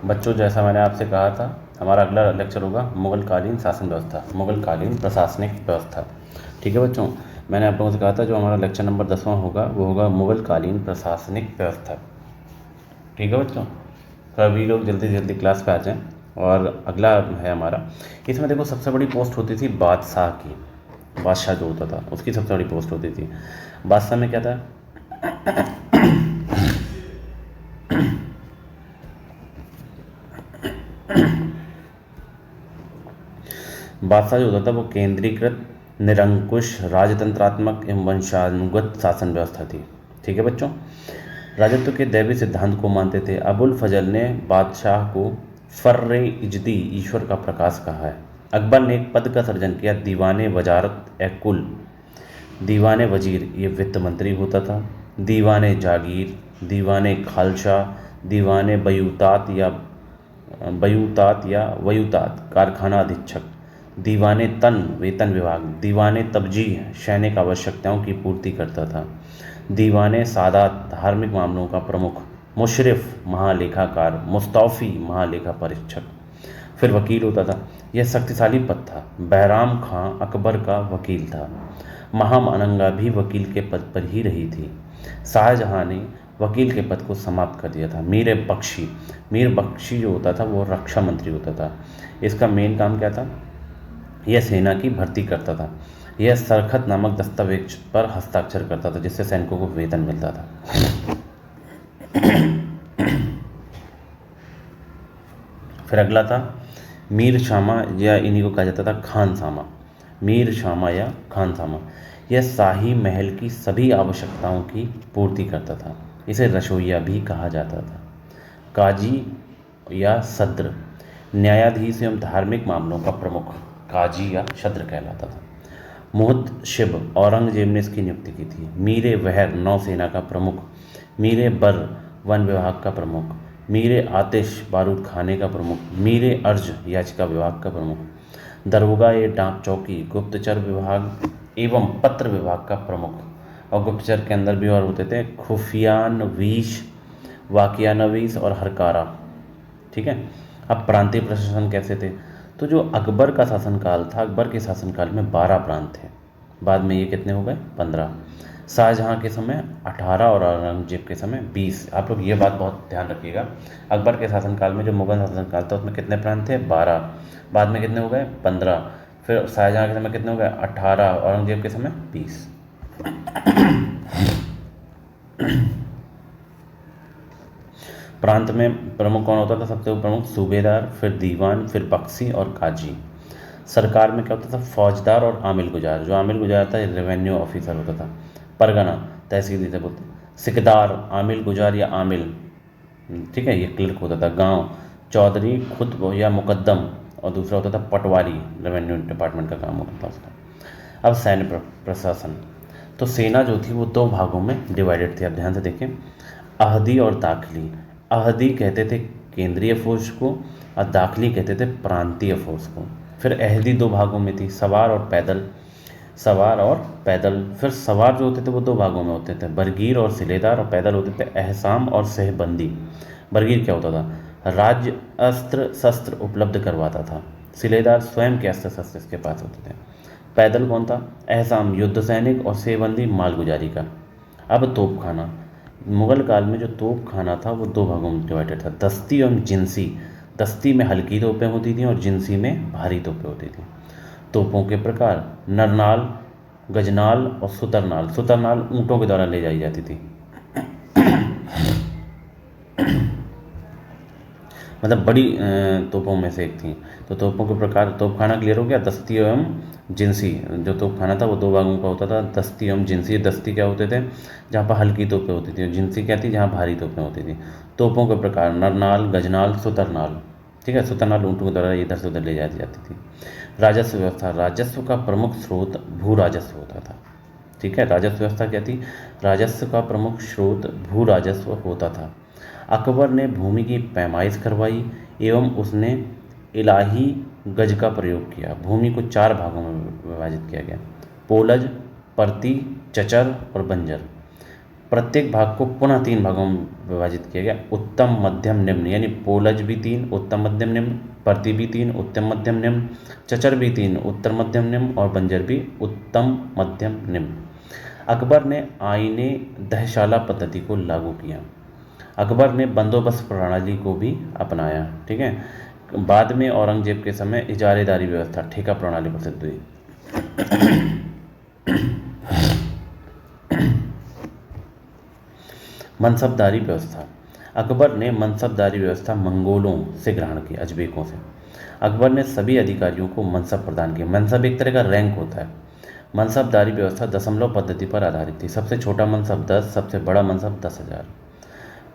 बच्चों, जैसा मैंने आपसे कहा था, हमारा अगला लेक्चर होगा मुगलकालीन शासन व्यवस्था, मुगलकालीन प्रशासनिक व्यवस्था। ठीक है बच्चों, मैंने आप लोगों से कहा था जो हमारा लेक्चर नंबर 10वां होगा वो होगा मुगलकालीन प्रशासनिक व्यवस्था। ठीक है बच्चों, तो अभी लोग जल्दी जल्दी क्लास पे आ जाएँ। और अगला है हमारा, इसमें देखो सबसे बड़ी पोस्ट होती थी बादशाह की। बादशाह जो होता था उसकी सबसे बड़ी पोस्ट होती थी। बादशाह में क्या था, बादशाह जो होता था वो केंद्रीकृत निरंकुश राजतंत्रात्मक एवं वंशानुगत शासन व्यवस्था थी। ठीक है बच्चों, राजत्व के दैवी सिद्धांत को मानते थे। अबुल फजल ने बादशाह को फर्रे इजदी, ईश्वर का प्रकाश, कहा है। अकबर ने एक पद का सृजन किया, दीवाने वजारत ए कुल। दीवाने वजीर ये वित्त मंत्री होता था। दीवाने जागीर, दीवाने खालसा, दीवाने बयूतात या वयूतात कारखाना अधीक्षक, दीवाने तन वेतन विभाग, दीवाने तबजीह सैनिक आवश्यकताओं की पूर्ति करता था, दीवाने सादात धार्मिक मामलों का प्रमुख, मुशरिफ महालेखाकार, मुस्तौफी महालेखा परीक्षक। फिर वकील होता था, यह शक्तिशाली पद था। बहराम खां अकबर का वकील था। महामानंगा भी वकील के पद पर ही रही थी। शाहजहां ने वकील के पद को समाप्त कर दिया था। मीर बख्शी जो होता था वो रक्षा मंत्री होता था। इसका मेन काम क्या था, यह सेना की भर्ती करता था। यह सरखत नामक दस्तावेज पर हस्ताक्षर करता था जिससे सैनिकों को वेतन मिलता था। फिर अगला था मीर शामा, या इन्हीं को कहा जाता था खानसामा। मीर शामा या खानसामा, यह शाही महल की सभी आवश्यकताओं की पूर्ति करता था। इसे रसोइया भी कहा जाता था। काजी या सद्र, न्यायाधीश एवं धार्मिक मामलों का प्रमुख, काजी या सद्र कहलाता था। मुहतशिब, औरंगजेब ने इसकी नियुक्ति की थी। मीरे वहर, नौसेना का प्रमुख। मीरे बर, वन विभाग का प्रमुख। मीरे आतिश, बारूद खाने का प्रमुख। मीरे अर्ज, याचिका विभाग का प्रमुख। दरोगा ये डाक चौकी, गुप्तचर विभाग एवं पत्र विभाग का प्रमुख। और गुप्तचर के अंदर भी और होते थे खुफियानवीश, वाकियानवीस और हरकारा। ठीक है, अब प्रांतीय प्रशासन कैसे थे, तो जो अकबर का शासनकाल था, अकबर के शासनकाल में 12 प्रांत थे। बाद में ये कितने हो गए, 15। शाहजहां के समय 18 और औरंगजेब के समय 20। आप लोग ये बात बहुत ध्यान रखिएगा, अकबर के शासनकाल में जो मुगल शासनकाल था उसमें कितने प्रांत थे, 12। बाद में कितने हो गए, 15। फिर शाहजहां के समय कितने हो गए, 18। औरंगजेब के समय 20। प्रांत में प्रमुख कौन होता था, सबसे प्रमुख सूबेदार, फिर दीवान, फिर बख्शी और काजी। सरकार में क्या होता था, फौजदार और आमिल गुजार। जो आमिल गुजार था रेवेन्यू ऑफिसर होता था। परगना, तहसील जिसे बोलते हैं। सिकदार, आमिल गुजार या आमिल, ठीक है, ये क्लर्क होता था। गांव, चौधरी खुद या मुकद्दम, और दूसरा होता था पटवारी, रेवेन्यू डिपार्टमेंट का काम होता था उसका। अब सैन्य प्रशासन, तो सेना जो थी वो 2 भागों में डिवाइडेड थी। अब ध्यान से देखें, अहदी और दाखिली। अहदी कहते थे केंद्रीय फौज को और दाखिली कहते थे प्रांतीय फौज को। फिर अहदी 2 भागों में थी, सवार और पैदल। फिर सवार जो होते थे वो 2 भागों में होते थे, बरगीर और सिलेदार। और पैदल होते थे अहसाम और सहबंदी। बरगीर क्या होता था, राज्य अस्त्र शस्त्र उपलब्ध करवाता था। सिलेदार स्वयं के अस्त्र शस्त्र इसके पास होते थे। पैदल कौन था, अहसाम युद्ध सैनिक, और सेबंदी मालगुजारी का। अब तोपखाना, मुगल काल में जो तोपखाना था वो 2 भागों में डिवाइडेड था, दस्ती और जिनसी। दस्ती में हल्की तोपें होती थी और जिनसी में भारी तोपें होती थी। तोपों के प्रकार, नरनाल, गजनाल और सुतरनाल। सुतरनाल ऊँटों के द्वारा ले जाई जाती थी। मतलब बड़ी तोपों में से एक थी। तो तोपों के प्रकार, तोपखाना क्लियर हो गया। दस्ती एवं जिनसी, जो तोपखाना था वो 2 भागों का होता था, दस्ती एवं जिनसी। दस्ती क्या होते थे, जहाँ पर हल्की तोपें होती थी, और जिनसी क्या थी, जहाँ भारी तोपें होती थी। तोपों के प्रकार, नरनाल, गजनाल, सुतरनाल। ठीक है, सुतरनाल ऊँटों के द्वारा इधर से उधर ले जाती जाती थी। राजस्व व्यवस्था, राजस्व का प्रमुख स्रोत भू राजस्व होता था। ठीक है, राजस्व व्यवस्था क्या थी, राजस्व का प्रमुख स्रोत भू राजस्व होता था। अकबर ने भूमि की पैमाइश करवाई एवं उसने इलाही गज का प्रयोग किया। भूमि को 4 भागों में विभाजित किया गया, पोलज, परती, चचर और बंजर। प्रत्येक भाग को पुनः 3 भागों में विभाजित किया गया, उत्तम मध्यम निम्न, यानी पोलज भी 3, उत्तम मध्यम निम्न, प्रति भी 3, उत्तम मध्यम निम्न, चचर भी 3, उत्तम मध्यम निम्न और बंजर भी उत्तम मध्यम निम्न। अकबर ने आईने दहशाला पद्धति को लागू किया। अकबर ने बंदोबस्त प्रणाली को भी अपनाया। ठीक है, बाद में औरंगजेब के समय इजारेदारी व्यवस्था, ठेका प्रणाली प्रसिद्ध हुई। मनसबदारी व्यवस्था। अकबर ने मनसबदारी व्यवस्था मंगोलों से ग्रहण की, अजबेकों से। अकबर ने सभी अधिकारियों को मनसब प्रदान किया। मनसब एक तरह का रैंक होता है। मनसबदारी व्यवस्था दशमलव पद्धति पर आधारित थी। सबसे छोटा मनसब 10, सबसे बड़ा मनसब 10,000।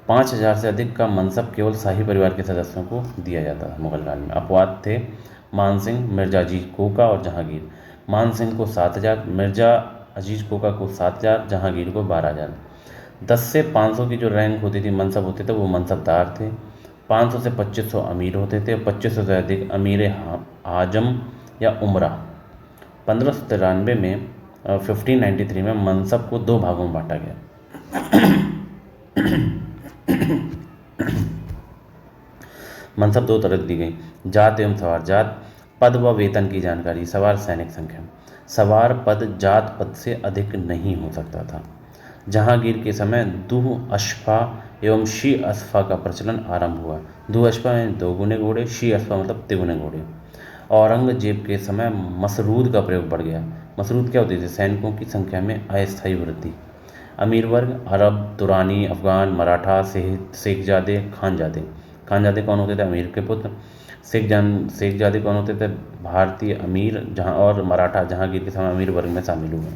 5,000 से अधिक का मनसब केवल शाही परिवार के सदस्यों को दिया जाता था मुगल काल में। अपवाद थे मानसिंह, मिर्जा अजीज कोका और जहांगीर। मानसिंह को 7,000, मिर्जा अजीज कोका को 7,000, जहांगीर को 12,000। 10 से 500 की जो रैंक होती थी, मनसब होते थे, वो मनसबदार थे। 500 से 2500 अमीर होते थे। 2500 से अधिक अमीर आजम या उमरा। 1593 में 1593 में मनसब को 2 भागों में बांटा गया। मनसब 2 तरह दी गई, जात एवं सवार। जात पद व वेतन की जानकारी, सवार सैनिक संख्या। सवार पद जात पद से अधिक नहीं हो सकता था। जहांगीर के समय दुह अश्फा एवं शी अश्फा का प्रचलन आरंभ हुआ। दुह अश्फा यानी 2 गुने घोड़े, शी अश्फा मतलब 3 गुने घोड़े। औरंगजेब के समय मसरूद का प्रयोग बढ़ गया। मसरूद क्या होती थी? सैनिकों की संख्या में अस्थायी वृद्धि। अमीर वर्ग अरब, तुरानी, अफगान, मराठा, शेखजादे, खानजादे। खानजादे कौन होते थे? अमीर के पुत्र। शेखजादे कौन होते थे? भारतीय अमीर, जहां और मराठा जहांगीर के समय अमीर वर्ग में शामिल हुए।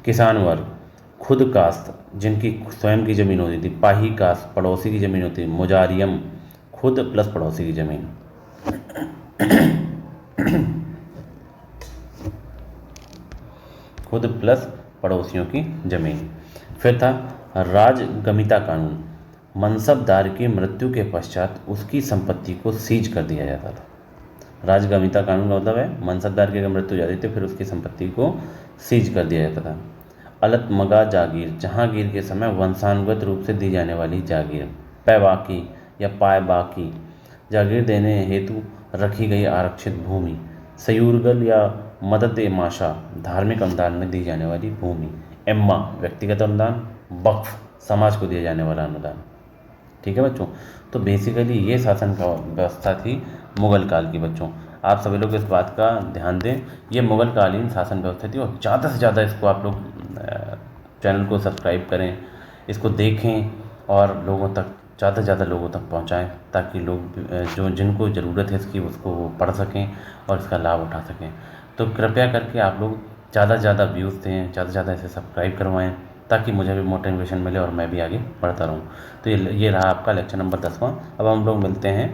किसान वर्ग खुद काश्त, जिनकी स्वयं की जमीन होती थी। पाही काश्त, पड़ोसी की जमीन होती थी। मुजारियम खुद प्लस पड़ोसी की जमीन। खुद प्लस पड़ोसियों की जमीन। फिर था राजगमिता कानून। मनसबदार की मृत्यु के पश्चात उसकी संपत्ति को सीज कर दिया जाता था। राजगमिता कानून का मतलब है मनसबदार की अगर मृत्यु हो जाती थी फिर उसकी संपत्ति को सीज कर दिया जाता था। अलतमगा जागीर, जहांगीर के समय वंशानुगत रूप से दी जाने वाली जागीर। पैबाकी या पायबाकी, जागीर देने हेतु रखी गई आरक्षित भूमि। सयूरगल या मदद ए माशा, धार्मिक अनुदान में दी जाने वाली भूमि। एम्मा, व्यक्तिगत अनुदान। वक्फ, समाज को दिया जाने वाला अनुदान। ठीक है बच्चों, तो बेसिकली ये शासन का व्यवस्था थी मुगल काल की। बच्चों आप सभी लोग इस बात का ध्यान दें, ये मुगल कालीन शासन व्यवस्था थी और ज़्यादा से ज़्यादा इसको आप लोग चैनल को सब्सक्राइब करें, इसको देखें और लोगों तक, ज़्यादा से ज़्यादा लोगों तक पहुंचाएं ताकि लोग जो जिनको ज़रूरत है इसकी उसको वो पढ़ सकें और इसका लाभ उठा सकें। तो कृपया करके आप लोग ज़्यादा से ज़्यादा व्यूज़ दें, ज़्यादा से ज़्यादा इसे सब्सक्राइब करवाएं ताकि मुझे भी मोटिवेशन मिले और मैं भी आगे बढ़ता रहूं। तो ये रहा आपका लेक्चर नंबर 10वां। अब हम लोग मिलते हैं